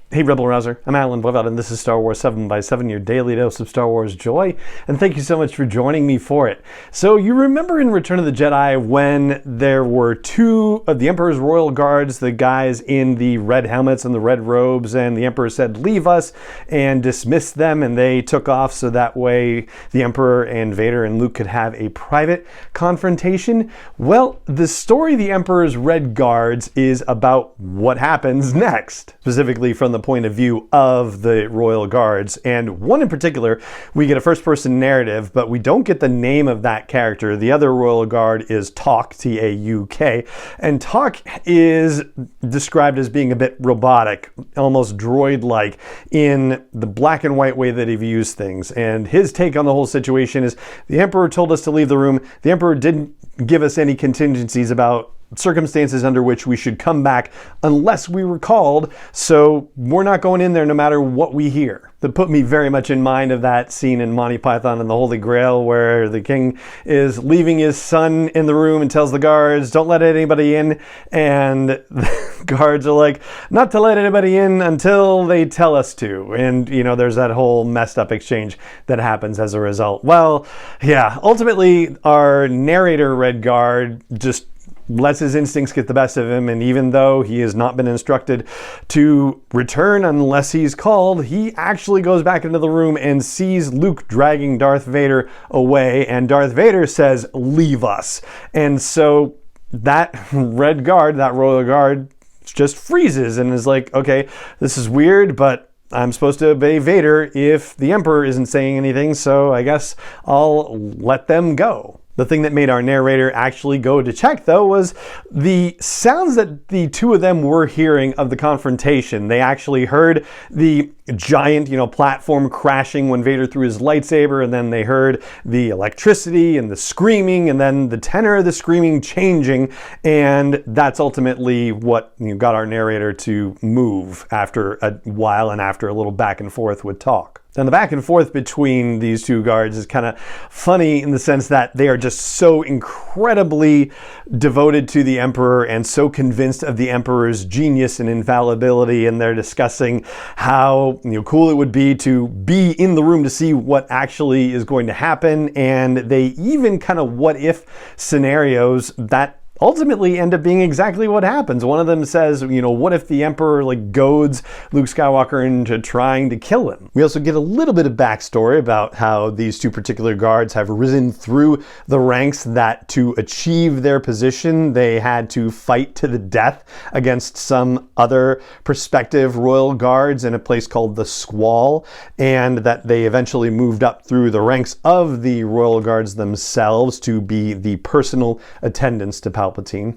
Hey Rebel Rouser, I'm Alan Bleveld and this is Star Wars 7 by 7, your daily dose of Star Wars joy, and thank you so much for joining me for it. So you remember in Return of the Jedi when there were two of the Emperor's Royal Guards, the guys in the red helmets and the red robes, and the Emperor said, "Leave us," and dismissed them, and they took off so that way the Emperor and Vader and Luke could have a private confrontation? Well, the story The Emperor's Red Guards is about what happens next, specifically from the point of view of the Royal Guards, and one in particular, we get a first-person narrative, but we don't get the name of that character. The other Royal Guard is Tauk, T-A-U-K, and Tauk is described as being a bit robotic, almost droid-like, in the black and white way that he views things, and his take on the whole situation is, the Emperor told us to leave the room, the Emperor didn't give us any contingencies about circumstances under which we should come back unless we were called, so we're not going in there no matter what we hear. That put me very much in mind of that scene in Monty Python and the Holy Grail where the king is leaving his son in the room and tells the guards, "Don't let anybody in," and the guards are like, "Not to let anybody in until they tell us to," and you know, there's that whole messed up exchange that happens as a result. Well, yeah, ultimately our narrator Red Guard just lets his instincts get the best of him, and even though he has not been instructed to return unless he's called, he actually goes back into the room and sees Luke dragging Darth Vader away, and Darth Vader says, "Leave us." And so that Red Guard, that Royal Guard, just freezes and is like, okay, this is weird, but I'm supposed to obey Vader if the Emperor isn't saying anything, so I guess I'll let them go. The thing that made our narrator actually go to check, though, was the sounds that the two of them were hearing of the confrontation. They actually heard the giant, platform crashing when Vader threw his lightsaber, and then they heard the electricity and the screaming, and then the tenor of the screaming changing, and that's ultimately what got our narrator to move after a while and after a little back and forth with talk. And the back and forth between these two guards is kind of funny in the sense that they are just so incredibly devoted to the Emperor and so convinced of the Emperor's genius and infallibility, and they're discussing how cool it would be to be in the room to see what actually is going to happen, and they even kind of what if scenarios that ultimately end up being exactly what happens. One of them says, what if the Emperor goads Luke Skywalker into trying to kill him? We also get a little bit of backstory about how these two particular guards have risen through the ranks, that to achieve their position, they had to fight to the death against some other prospective Royal Guards in a place called the Squall, and that they eventually moved up through the ranks of the Royal Guards themselves to be the personal attendants to Palpatine.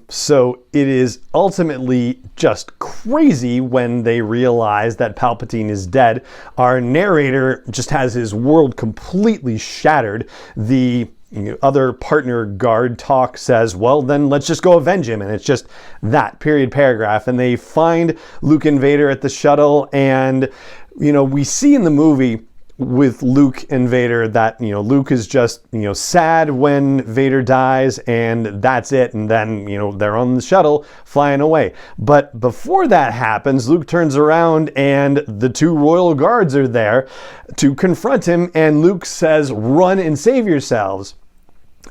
So it is ultimately just crazy when they realize that Palpatine is dead. Our narrator just has his world completely shattered. The other partner guard Tauk says, "Well, then let's just go avenge him," and it's just that period paragraph. And they find Luke and Vader at the shuttle, and we see in the movie with Luke and Vader that Luke is just sad when Vader dies, and that's it, and then they're on the shuttle flying away. But before that happens, Luke turns around and the two Royal Guards are there to confront him, and Luke says, "Run and save yourselves."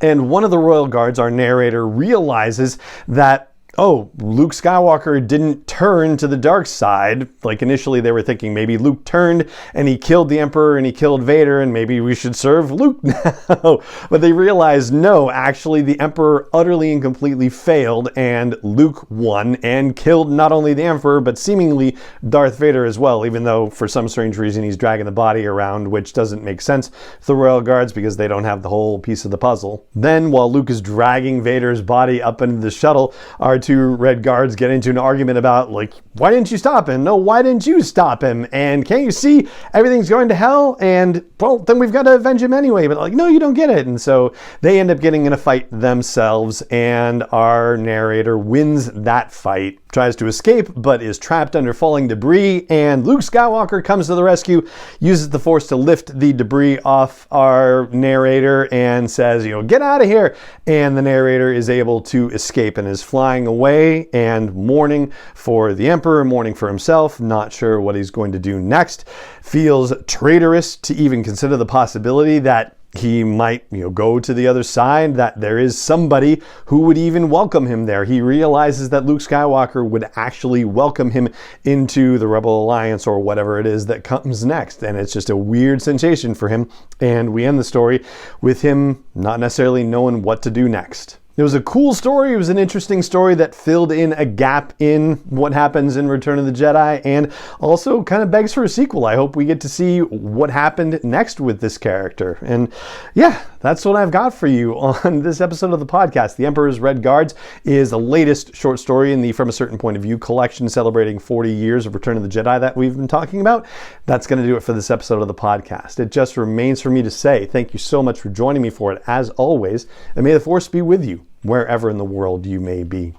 And one of the Royal Guards, our narrator, realizes that, oh, Luke Skywalker didn't turn to the dark side. Initially they were thinking maybe Luke turned and he killed the Emperor and he killed Vader and maybe we should serve Luke now. But they realized, no, actually the Emperor utterly and completely failed, and Luke won and killed not only the Emperor but seemingly Darth Vader as well, even though for some strange reason he's dragging the body around, which doesn't make sense to the Royal Guards because they don't have the whole piece of the puzzle. Then while Luke is dragging Vader's body up into the shuttle, our two Red Guards get into an argument about, why didn't you stop him? No, why didn't you stop him? And can't you see everything's going to hell? And, well, then we've got to avenge him anyway. But no, you don't get it. And so they end up getting in a fight themselves, and our narrator wins that fight. tries to escape, but is trapped under falling debris, and Luke Skywalker comes to the rescue, uses the Force to lift the debris off our narrator and says, get out of here. And the narrator is able to escape and is flying away and mourning for the Emperor, mourning for himself, not sure what he's going to do next, feels traitorous to even consider the possibility that he might, go to the other side, that there is somebody who would even welcome him there. He realizes that Luke Skywalker would actually welcome him into the Rebel Alliance or whatever it is that comes next. And it's just a weird sensation for him. And we end the story with him not necessarily knowing what to do next. It was a cool story. It was an interesting story that filled in a gap in what happens in Return of the Jedi and also kind of begs for a sequel. I hope we get to see what happened next with this character. And yeah, that's what I've got for you on this episode of the podcast. The Emperor's Red Guards is the latest short story in the From a Certain Point of View collection celebrating 40 years of Return of the Jedi that we've been talking about. That's going to do it for this episode of the podcast. It just remains for me to say thank you so much for joining me for it, as always, and may the Force be with you wherever in the world you may be.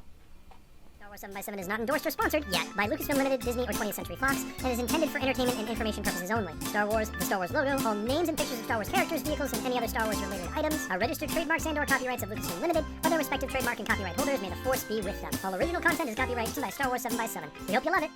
Star Wars 7x7 is not endorsed or sponsored yet by Lucasfilm Limited, Disney, or 20th Century Fox, and is intended for entertainment and information purposes only. Star Wars, the Star Wars logo, all names and pictures of Star Wars characters, vehicles, and any other Star Wars related items are registered trademarks and/or copyrights of Lucasfilm Limited or their respective trademark and copyright holders. May the Force be with them. All original content is copyright by Star Wars 7x7. We hope you love it.